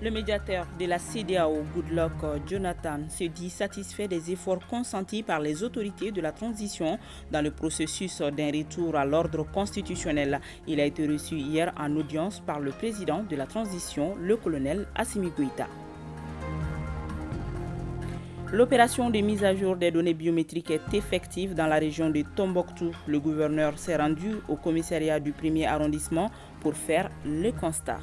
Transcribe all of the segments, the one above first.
Le médiateur de la CEDEAO, Goodluck Jonathan, se dit satisfait des efforts consentis par les autorités de la transition dans le processus d'un retour à l'ordre constitutionnel. Il a été reçu hier en audience par le président de la transition, le colonel Assimi Goïta. L'opération de mise à jour des données biométriques est effective dans la région de Tombouctou. Le gouverneur s'est rendu au commissariat du 1er arrondissement pour faire le constat.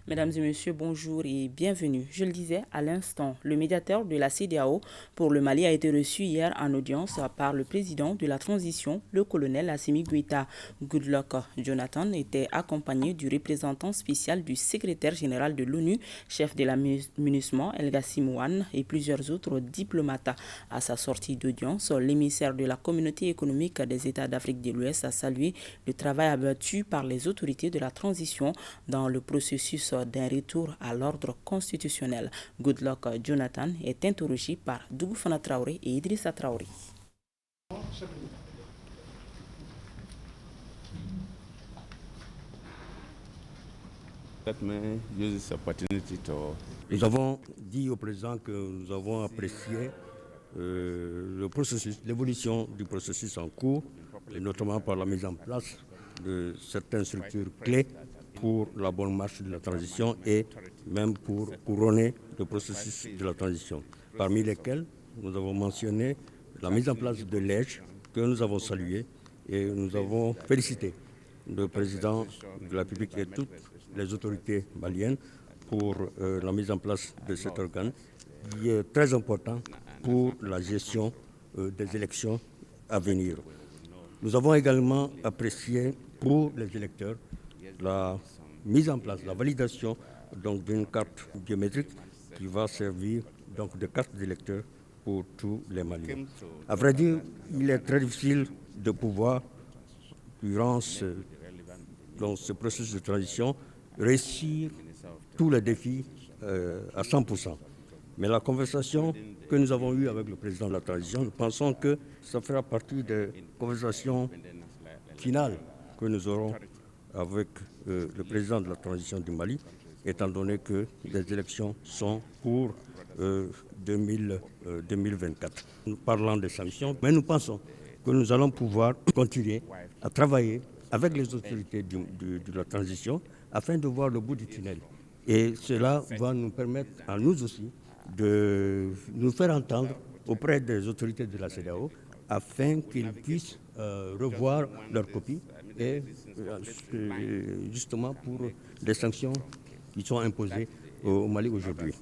Mesdames et messieurs, bonjour et bienvenue. Je le disais à l'instant, le médiateur de la CEDEAO pour le Mali a été reçu hier en audience par le président de la transition, le colonel Assimi Goïta. Goodluck Jonathan était accompagné du représentant spécial du secrétaire général de l'ONU, chef de la MINUSMA, El Gassim Ouane, et plusieurs autres diplomates. À sa sortie d'audience, l'émissaire de la communauté économique des États d'Afrique de l'Ouest a salué le travail abattu par les autorités de la transition dans le processus d'un retour à l'ordre constitutionnel. Goodluck Jonathan est interrogé par Dougou Fana Traoré et Idrissa Traoré. Nous avons dit au président que nous avons apprécié le processus, l'évolution du processus en cours, et notamment par la mise en place de certaines structures clés pour la bonne marche de la transition et même pour couronner le processus de la transition, parmi lesquels nous avons mentionné la mise en place de l'EDGE que nous avons salué et nous avons félicité le président de la République et toutes les autorités maliennes pour la mise en place de cet organe qui est très important pour la gestion des élections à venir. Nous avons également apprécié pour les électeurs la mise en place, la validation d'une carte biométrique qui va servir donc de carte d'électeur pour tous les Maliens. À vrai dire, il est très difficile de pouvoir, durant ce processus de transition, réussir tous les défis à 100%. Mais la conversation que nous avons eue avec le président de la transition, nous pensons que ça fera partie des conversations finales que nous aurons avec le président de la transition du Mali, étant donné que les élections sont pour 2024. Nous parlons des sanctions, mais nous pensons que nous allons pouvoir continuer à travailler avec les autorités de la transition afin de voir le bout du tunnel. Et cela va nous permettre à nous aussi de nous faire entendre auprès des autorités de la CEDEAO afin qu'ils puissent revoir leurs copies et justement pour les sanctions qui sont imposées au Mali aujourd'hui.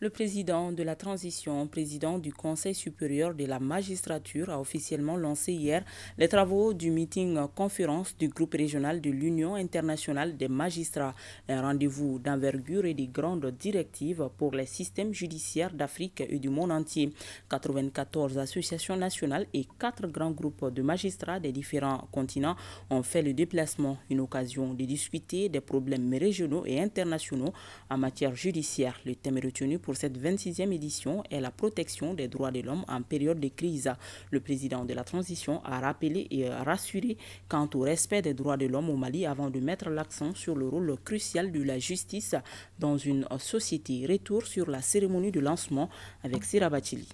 Le président de la transition, président du Conseil supérieur de la magistrature, a officiellement lancé hier les travaux du meeting conférence du groupe régional de l'Union internationale des magistrats, un rendez-vous d'envergure et de grandes directives pour les systèmes judiciaires d'Afrique et du monde entier. 94 associations nationales et 4 grands groupes de magistrats des différents continents ont fait le déplacement, une occasion de discuter des problèmes régionaux et internationaux en matière judiciaire. Le thème retenu pour cette 26e édition est la protection des droits de l'homme en période de crise. Le président de la transition a rappelé et rassuré quant au respect des droits de l'homme au Mali avant de mettre l'accent sur le rôle crucial de la justice dans une société. Retour sur la cérémonie de lancement avec Sira Bachili.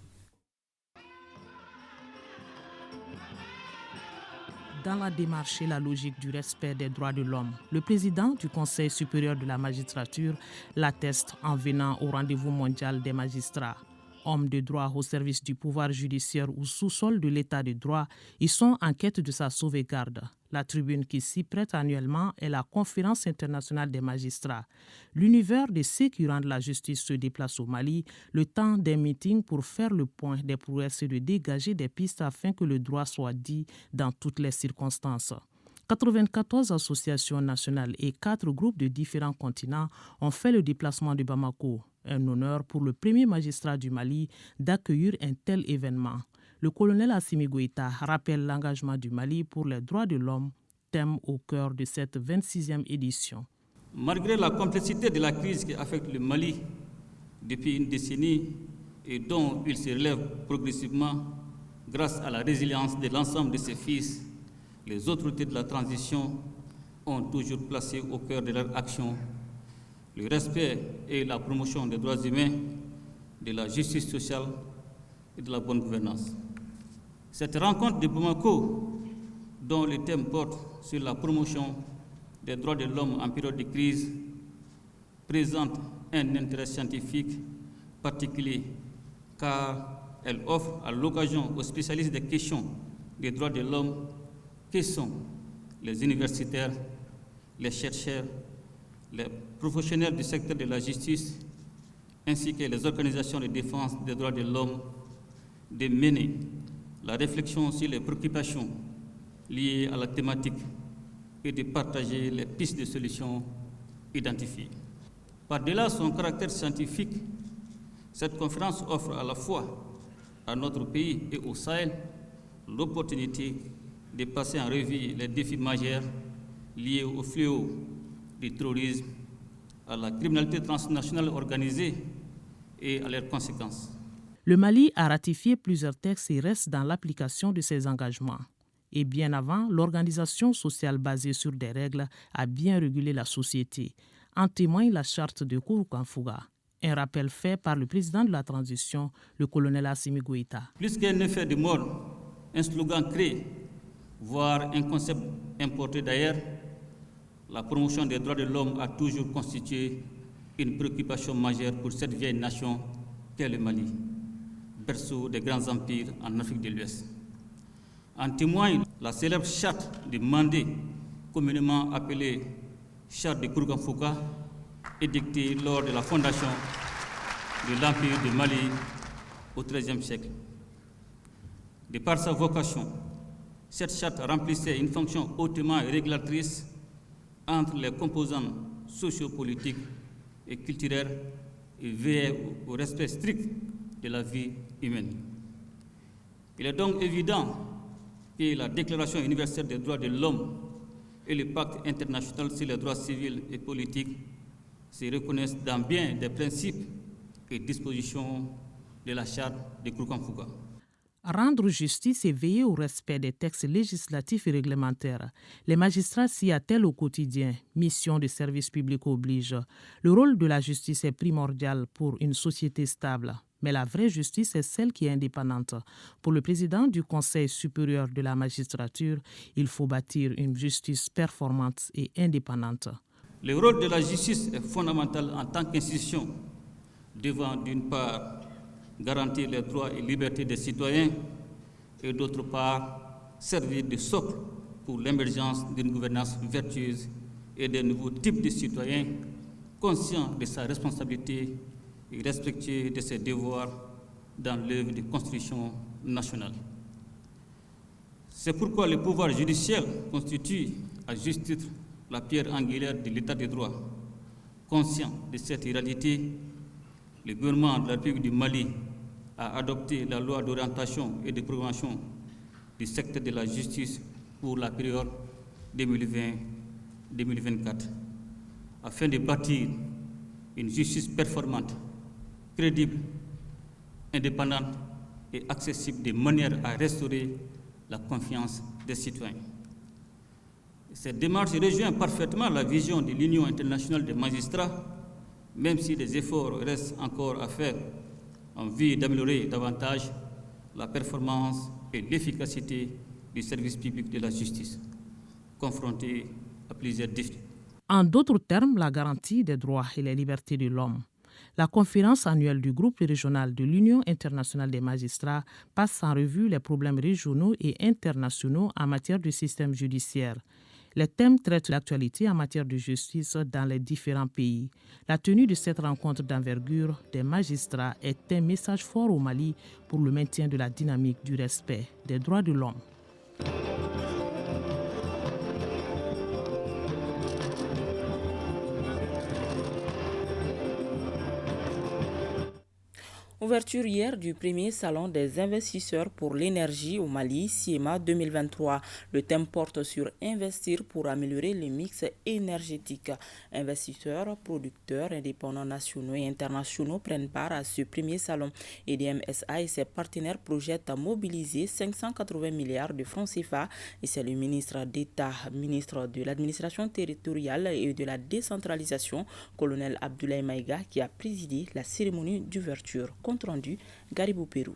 Dans la démarche et la logique du respect des droits de l'homme, le président du Conseil supérieur de la magistrature l'atteste en venant au rendez-vous mondial des magistrats. Hommes de droit au service du pouvoir judiciaire ou sous-sol de l'état de droit, ils sont en quête de sa sauvegarde. La tribune qui s'y prête annuellement est la Conférence internationale des magistrats. L'univers de ceux qui rendent la justice se déplace au Mali, le temps des meetings pour faire le point des prouesses et de dégager des pistes afin que le droit soit dit dans toutes les circonstances. 94 associations nationales et 4 groupes de différents continents ont fait le déplacement de Bamako. Un honneur pour le premier magistrat du Mali d'accueillir un tel événement. Le colonel Assimi Goïta rappelle l'engagement du Mali pour les droits de l'homme, thème au cœur de cette 26e édition. Malgré la complexité de la crise qui affecte le Mali depuis une décennie et dont il se relève progressivement grâce à la résilience de l'ensemble de ses fils les autorités de la transition ont toujours placé au cœur de leur action le respect et la promotion des droits humains, de la justice sociale et de la bonne gouvernance. Cette rencontre de Bamako, dont le thème porte sur la promotion des droits de l'homme en période de crise, présente un intérêt scientifique particulier car elle offre à l'occasion aux spécialistes des questions des droits de l'homme que sont les universitaires, les chercheurs, les professionnels du secteur de la justice, ainsi que les organisations de défense des droits de l'homme, de mener la réflexion sur les préoccupations liées à la thématique et de partager les pistes de solutions identifiées. Par-delà son caractère scientifique, cette conférence offre à la fois à notre pays et au Sahel l'opportunité de passer en revue les défis majeurs liés au fléau du terrorisme, à la criminalité transnationale organisée et à leurs conséquences. Le Mali a ratifié plusieurs textes et reste dans l'application de ses engagements. Et bien avant, l'organisation sociale basée sur des règles a bien régulé la société. En témoigne la charte de Kouroukanfouga, un rappel fait par le président de la transition, le colonel Assimi Goïta. Plus qu'un effet de mode, un slogan créé, voire un concept importé d'ailleurs, la promotion des droits de l'homme a toujours constitué une préoccupation majeure pour cette vieille nation qu'est le Mali, berceau des grands empires en Afrique de l'Ouest. En témoigne la célèbre charte de Mandé, communément appelée charte de Kouroukanfouga, édictée lors de la fondation de l'Empire du Mali au XIIIe siècle. De par sa vocation, cette charte remplissait une fonction hautement régulatrice entre les composants sociopolitiques et culturels et veillait au respect strict de la vie humaine. Il est donc évident que la Déclaration universelle des droits de l'homme et le Pacte international sur les droits civils et politiques se reconnaissent dans bien des principes et dispositions de la Charte de Kouroukanfouga. Rendre justice et veiller au respect des textes législatifs et réglementaires. Les magistrats s'y attellent au quotidien. Mission de service public oblige. Le rôle de la justice est primordial pour une société stable. Mais la vraie justice est celle qui est indépendante. Pour le président du Conseil supérieur de la magistrature, il faut bâtir une justice performante et indépendante. Le rôle de la justice est fondamental en tant qu'institution, devant d'une part garantir les droits et libertés des citoyens et d'autre part servir de socle pour l'émergence d'une gouvernance vertueuse et d'un nouveau type de citoyens conscients de sa responsabilité et respectueux de ses devoirs dans l'œuvre de construction nationale. C'est pourquoi le pouvoir judiciaire constitue, à juste titre, la pierre angulaire de l'état de droit. Conscient de cette réalité, le gouvernement de la République du Mali a adopté la loi d'orientation et de programmation du secteur de la justice pour la période 2020-2024, afin de bâtir une justice performante, crédible, indépendante et accessible de manière à restaurer la confiance des citoyens. Cette démarche rejoint parfaitement la vision de l'Union internationale des magistrats, même si des efforts restent encore à faire en vue d'améliorer davantage la performance et l'efficacité du service public de la justice, confronté à plusieurs défis. En d'autres termes, la garantie des droits et les libertés de l'homme. La conférence annuelle du groupe régional de l'Union internationale des magistrats passe en revue les problèmes régionaux et internationaux en matière de système judiciaire. Les thèmes traitent l'actualité en matière de justice dans les différents pays. La tenue de cette rencontre d'envergure des magistrats est un message fort au Mali pour le maintien de la dynamique du respect des droits de l'homme. Ouverture hier du premier salon des investisseurs pour l'énergie au Mali, SIEMA 2023. Le thème porte sur investir pour améliorer le mix énergétique. Investisseurs, producteurs, indépendants nationaux et internationaux prennent part à ce premier salon. EDM SA et ses partenaires projettent à mobiliser 580 milliards de francs CFA et c'est le ministre d'État, ministre de l'administration territoriale et de la décentralisation, colonel Abdoulaye Maïga, qui a présidé la cérémonie d'ouverture. Compte rendu, Garibou Pérou.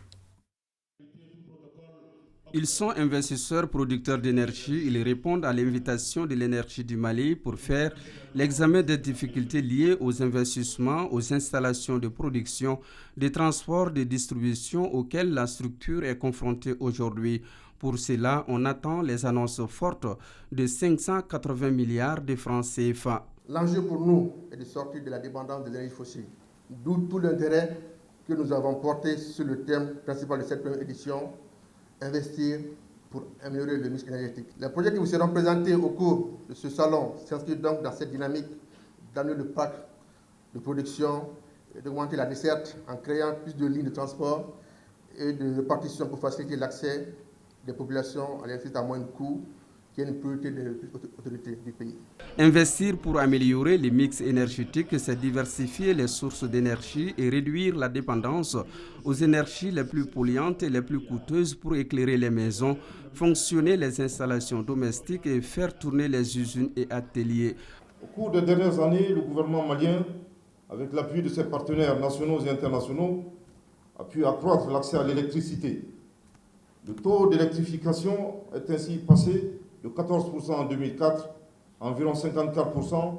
Ils sont investisseurs producteurs d'énergie. Ils répondent à l'invitation de l'énergie du Mali pour faire l'examen des difficultés liées aux investissements, aux installations de production, de transport, de distribution auxquelles la structure est confrontée aujourd'hui. Pour cela, on attend les annonces fortes de 580 milliards de francs CFA. L'enjeu pour nous est de sortir de la dépendance de l'énergie fossile, d'où tout l'intérêt que nous avons porté sur le thème principal de cette première édition, investir pour améliorer le mix énergétique. Les projets qui vous seront présentés au cours de ce salon s'inscrivent donc dans cette dynamique d'amener le parc de production et d'augmenter la desserte en créant plus de lignes de transport et de répartition pour faciliter l'accès des populations à l'électricité à moindre coût, qui est une priorité des autorités du pays. Investir pour améliorer le mix énergétique, c'est diversifier les sources d'énergie et réduire la dépendance aux énergies les plus polluantes et les plus coûteuses pour éclairer les maisons, fonctionner les installations domestiques et faire tourner les usines et ateliers. Au cours des dernières années, le gouvernement malien, avec l'appui de ses partenaires nationaux et internationaux, a pu accroître l'accès à l'électricité. Le taux d'électrification est ainsi passé de 14% en 2004 à environ 54%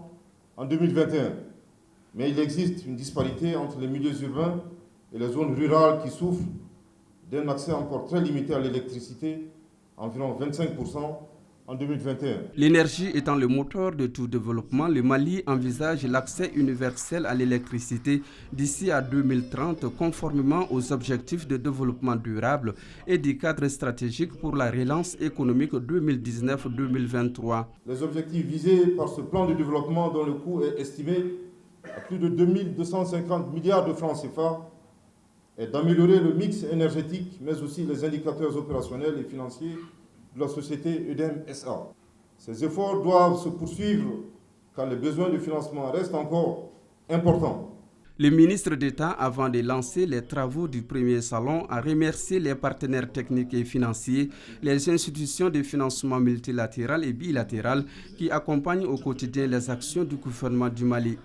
en 2021. Mais il existe une disparité entre les milieux urbains et les zones rurales qui souffrent d'un accès encore très limité à l'électricité, environ 25% en 2021. L'énergie étant le moteur de tout développement, le Mali envisage l'accès universel à l'électricité d'ici à 2030, conformément aux objectifs de développement durable et du cadre stratégique pour la relance économique 2019-2023. Les objectifs visés par ce plan de développement, dont le coût est estimé à plus de 2250 milliards de francs CFA, est d'améliorer le mix énergétique, mais aussi les indicateurs opérationnels et financiers de la société EDM SA. Ces efforts doivent se poursuivre car les besoins de financement restent encore importants. Le ministre d'État, avant de lancer les travaux du premier salon, a remercié les partenaires techniques et financiers, les institutions de financement multilatéral et bilatéral qui accompagnent au quotidien les actions du gouvernement du Mali.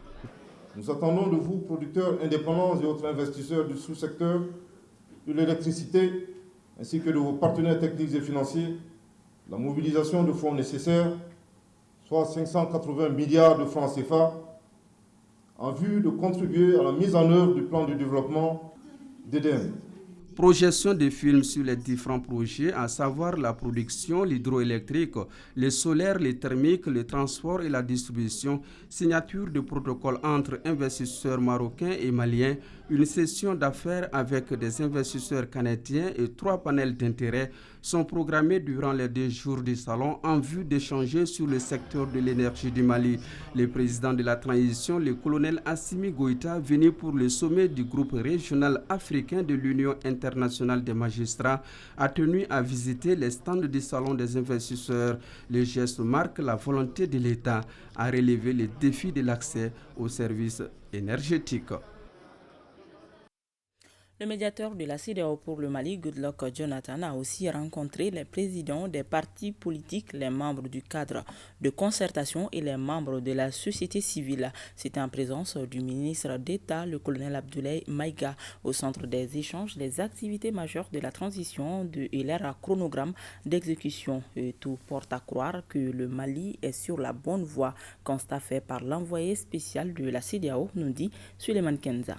Nous attendons de vous, producteurs indépendants et autres investisseurs du sous-secteur de l'électricité, ainsi que de vos partenaires techniques et financiers, la mobilisation de fonds nécessaires, soit 580 milliards de francs CFA, en vue de contribuer à la mise en œuvre du plan de développement d'EDM. Projection de films sur les différents projets, à savoir la production, l'hydroélectrique, le solaire, le thermique, le transport et la distribution, signature de protocole entre investisseurs marocains et maliens, une session d'affaires avec des investisseurs canadiens et 3 panels d'intérêt sont programmés durant les 2 jours du salon en vue d'échanger sur le secteur de l'énergie du Mali. Le président de la transition, le colonel Assimi Goïta, venu pour le sommet du groupe régional africain de l'Union internationale des magistrats, a tenu à visiter les stands du salon des investisseurs. Le geste marque la volonté de l'État à relever les défis de l'accès aux services énergétiques. Le médiateur de la CEDEAO pour le Mali, Goodluck Jonathan, a aussi rencontré les présidents des partis politiques, les membres du cadre de concertation et les membres de la société civile. C'était en présence du ministre d'État, le colonel Abdoulaye Maïga. Au centre des échanges, les activités majeures de la transition et leur chronogramme d'exécution. Tout porte à croire que le Mali est sur la bonne voie, constat fait par l'envoyé spécial de la CEDEAO, nous dit Suleiman Kenza.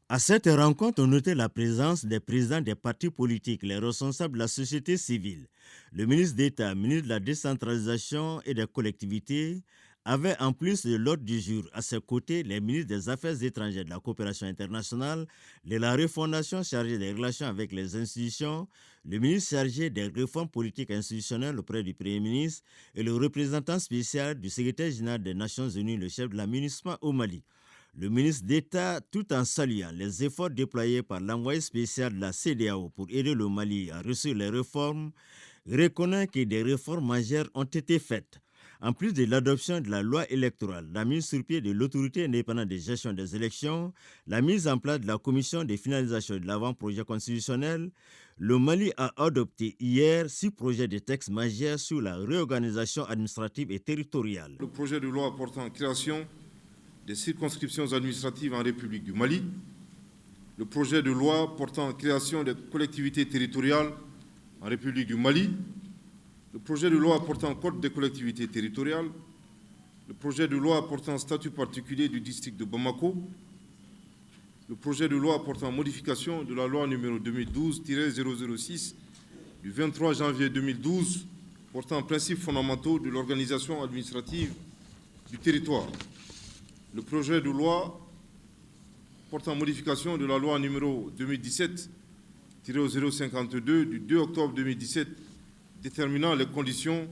À cette rencontre, on notait la présence des présidents des partis politiques, les responsables de la société civile. Le ministre d'État, ministre de la décentralisation et des collectivités, avait en plus de l'ordre du jour à ses côtés les ministres des Affaires étrangères, de la coopération internationale, de la refondation chargée des relations avec les institutions, le ministre chargé des réformes politiques et institutionnelles auprès du Premier ministre et le représentant spécial du secrétaire général des Nations Unies, le chef de la MINUSMA au Mali. Le ministre d'État, tout en saluant les efforts déployés par l'envoyé spécial de la CEDEAO pour aider le Mali à réussir les réformes, reconnaît que des réformes majeures ont été faites. En plus de l'adoption de la loi électorale, la mise sur pied de l'autorité indépendante de gestion des élections, la mise en place de la commission de finalisation de l'avant-projet constitutionnel, le Mali a adopté hier 6 projets de textes majeurs sur la réorganisation administrative et territoriale. Le projet de loi portant création des circonscriptions administratives en République du Mali, le projet de loi portant création des collectivités territoriales en République du Mali, le projet de loi portant code des collectivités territoriales, le projet de loi portant statut particulier du district de Bamako, le projet de loi portant modification de la loi numéro 2012-006 du 23 janvier 2012 portant principes fondamentaux de l'organisation administrative du territoire, le projet de loi portant modification de la loi numéro 2017-052 du 2 octobre 2017 déterminant les conditions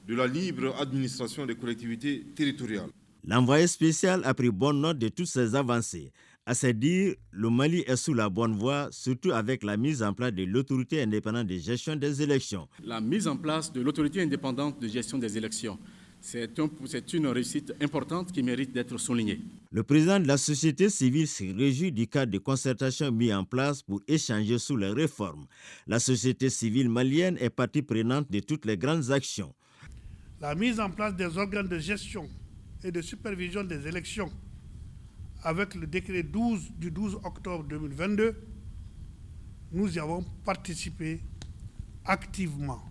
de la libre administration des collectivités territoriales. L'envoyé spécial a pris bonne note de toutes ces avancées. À se dire, le Mali est sous la bonne voie, surtout avec la mise en place de l'autorité indépendante de gestion des élections. La mise en place de l'autorité indépendante de gestion des élections, c'est une réussite importante qui mérite d'être soulignée. Le président de la société civile se réjouit du cadre de concertation mis en place pour échanger sur les réformes. La société civile malienne est partie prenante de toutes les grandes actions. La mise en place des organes de gestion et de supervision des élections avec le décret 12 du 12 octobre 2022, nous y avons participé activement.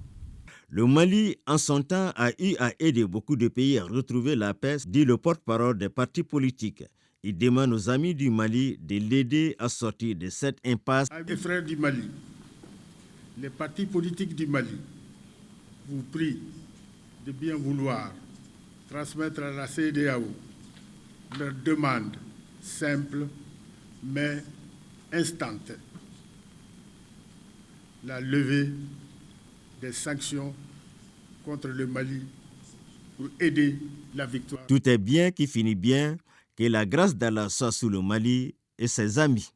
Le Mali, en son temps, a eu à aider beaucoup de pays à retrouver la paix, dit le porte-parole des partis politiques. Il demande aux amis du Mali de l'aider à sortir de cette impasse. Les frères du Mali, les partis politiques du Mali, vous prient de bien vouloir transmettre à la CEDEAO leur demande simple mais instante. La levée des sanctions contre le Mali pour aider la victoire. Tout est bien qui finit bien, que la grâce d'Allah soit sur le Mali et ses amis.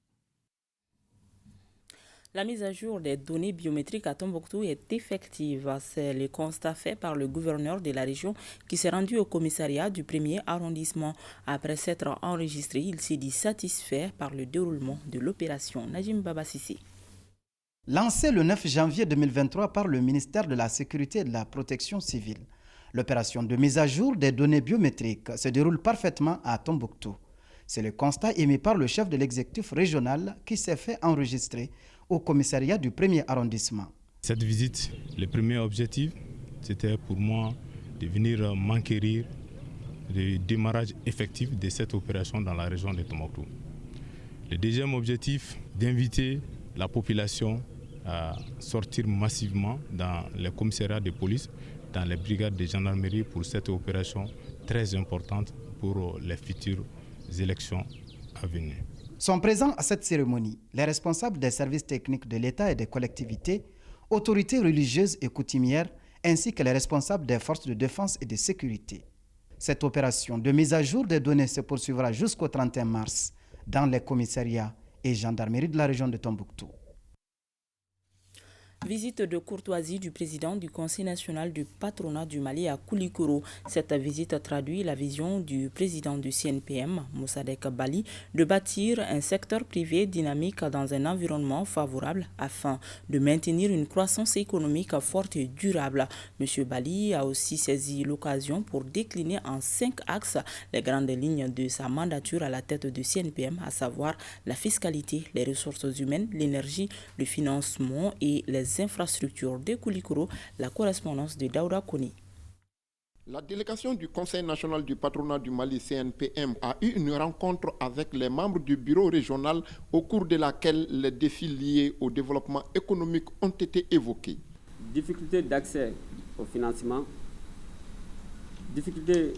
La mise à jour des données biométriques à Tombouctou est effective. C'est le constat fait par le gouverneur de la région qui s'est rendu au commissariat du 1er arrondissement. Après s'être enregistré, il s'est dit satisfait par le déroulement de l'opération. Najim Babasisi. Lancé le 9 janvier 2023 par le ministère de la Sécurité et de la Protection civile, l'opération de mise à jour des données biométriques se déroule parfaitement à Tombouctou. C'est le constat émis par le chef de l'exécutif régional qui s'est fait enregistrer au commissariat du 1er arrondissement. Cette visite, le premier objectif, c'était pour moi de venir m'enquérir du démarrage effectif de cette opération dans la région de Tombouctou. Le deuxième objectif, d'inviter la population à sortir massivement dans les commissariats de police, dans les brigades de gendarmerie pour cette opération très importante pour les futures élections à venir. Sont présents à cette cérémonie les responsables des services techniques de l'État et des collectivités, autorités religieuses et coutumières, ainsi que les responsables des forces de défense et de sécurité. Cette opération de mise à jour des données se poursuivra jusqu'au 31 mars dans les commissariats et gendarmeries de la région de Tombouctou. Visite de courtoisie du président du Conseil national du patronat du Mali à Koulikoro. Cette visite traduit la vision du président du CNPM, Moussadek Bali, de bâtir un secteur privé dynamique dans un environnement favorable afin de maintenir une croissance économique forte et durable. M. Bali a aussi saisi l'occasion pour décliner en 5 axes les grandes lignes de sa mandature à la tête du CNPM, à savoir la fiscalité, les ressources humaines, l'énergie, le financement et les infrastructures de Koulikoro, la correspondance de Daouda Koni. La délégation du Conseil national du patronat du Mali CNPM a eu une rencontre avec les membres du bureau régional au cours de laquelle les défis liés au développement économique ont été évoqués. Difficulté d'accès au financement, difficulté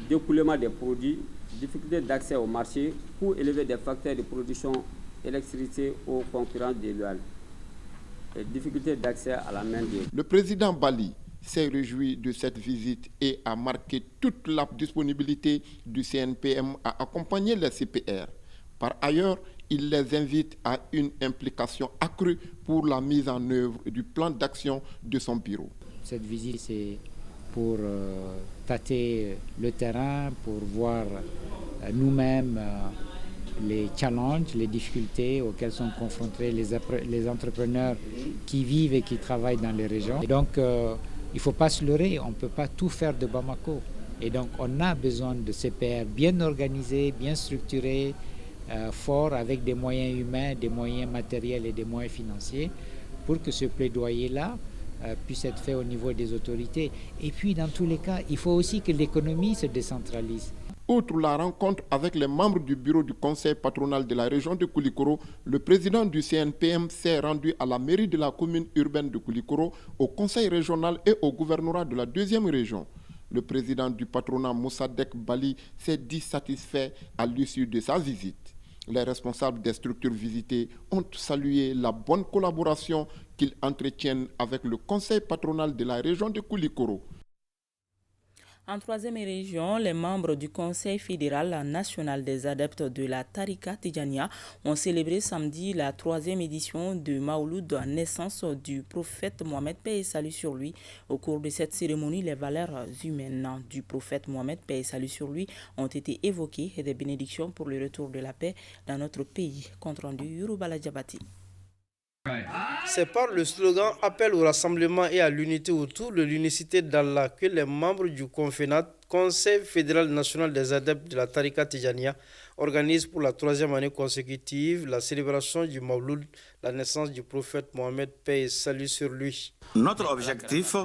d'écoulement des produits, difficulté d'accès au marché, coût élevé des facteurs de production électricité aux concurrents déloyaux et difficulté d'accès à la main-d'œuvre. Le président Bali s'est réjoui de cette visite et a marqué toute la disponibilité du CNPM à accompagner les CPR. Par ailleurs, il les invite à une implication accrue pour la mise en œuvre du plan d'action de son bureau. Cette visite, c'est pour tâter le terrain, pour voir nous-mêmes les challenges, les difficultés auxquelles sont confrontés les entrepreneurs qui vivent et qui travaillent dans les régions. Et donc, il ne faut pas se leurrer, on ne peut pas tout faire de Bamako. Et donc, on a besoin de CPR bien organisés, bien structurés, forts, avec des moyens humains, des moyens matériels et des moyens financiers, pour que ce plaidoyer-là puisse être fait au niveau des autorités. Et puis, dans tous les cas, il faut aussi que l'économie se décentralise. Outre la rencontre avec les membres du bureau du conseil patronal de la région de Koulikoro, le président du CNPM s'est rendu à la mairie de la commune urbaine de Koulikoro, au conseil régional et au gouvernorat de la deuxième région. Le président du patronat Moussadek Bali s'est dit satisfait à l'issue de sa visite. Les responsables des structures visitées ont salué la bonne collaboration qu'ils entretiennent avec le conseil patronal de la région de Koulikoro. En troisième région, les membres du Conseil fédéral national des adeptes de la Tarika Tidjania ont célébré samedi la 3e édition de Maouloud, naissance du prophète Mohamed, paix et salut sur lui. Au cours de cette cérémonie, les valeurs humaines du prophète Mohamed, paix et salut sur lui, ont été évoquées et des bénédictions pour le retour de la paix dans notre pays. Compte rendu Yoruba Djabati. C'est par le slogan « Appel au rassemblement et à l'unité autour de l'unicité d'Allah » que les membres du CONFENAT, Conseil fédéral national des adeptes de la Tarika Tidjania, organisent pour la 3e année consécutive la célébration du Mawlud, la naissance du prophète Mohamed, paix et salut sur lui. Notre objectif,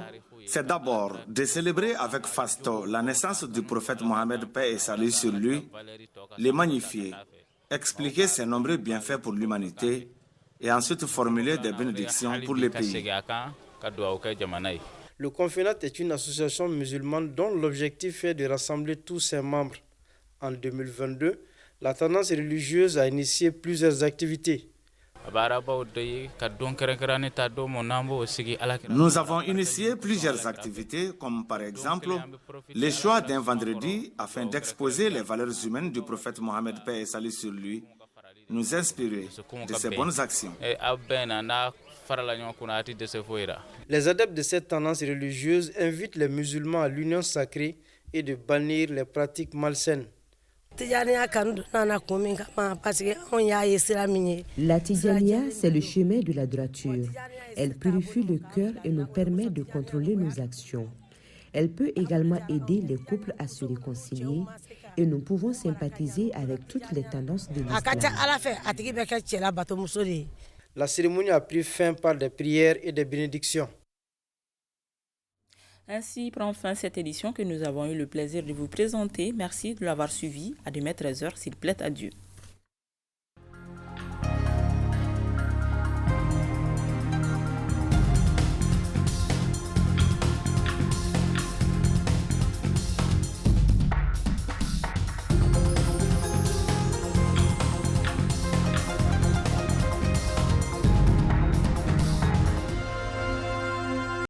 c'est d'abord de célébrer avec fasto la naissance du prophète Mohamed, paix et salut sur lui, les magnifier, expliquer ses nombreux bienfaits pour l'humanité, et ensuite formuler des bénédictions pour les pays. Le CONFENAT est une association musulmane dont l'objectif est de rassembler tous ses membres. En 2022, la tendance religieuse a initié plusieurs activités. Nous avons initié plusieurs activités, comme par exemple le choix d'un vendredi afin d'exposer les valeurs humaines du prophète Mohamed, paix et salut sur lui, nous inspirer de ces bonnes actions. Les adeptes de cette tendance religieuse invitent les musulmans à l'union sacrée et de bannir les pratiques malsaines. La Tidjania, c'est le chemin de la droiture. Elle purifie le cœur et nous permet de contrôler nos actions. Elle peut également aider les couples à se réconcilier et nous pouvons sympathiser avec toutes les tendances de l'islam. La cérémonie a pris fin par des prières et des bénédictions. Ainsi prend fin cette édition que nous avons eu le plaisir de vous présenter. Merci de l'avoir suivi. À demain 13h, s'il plaît à Dieu.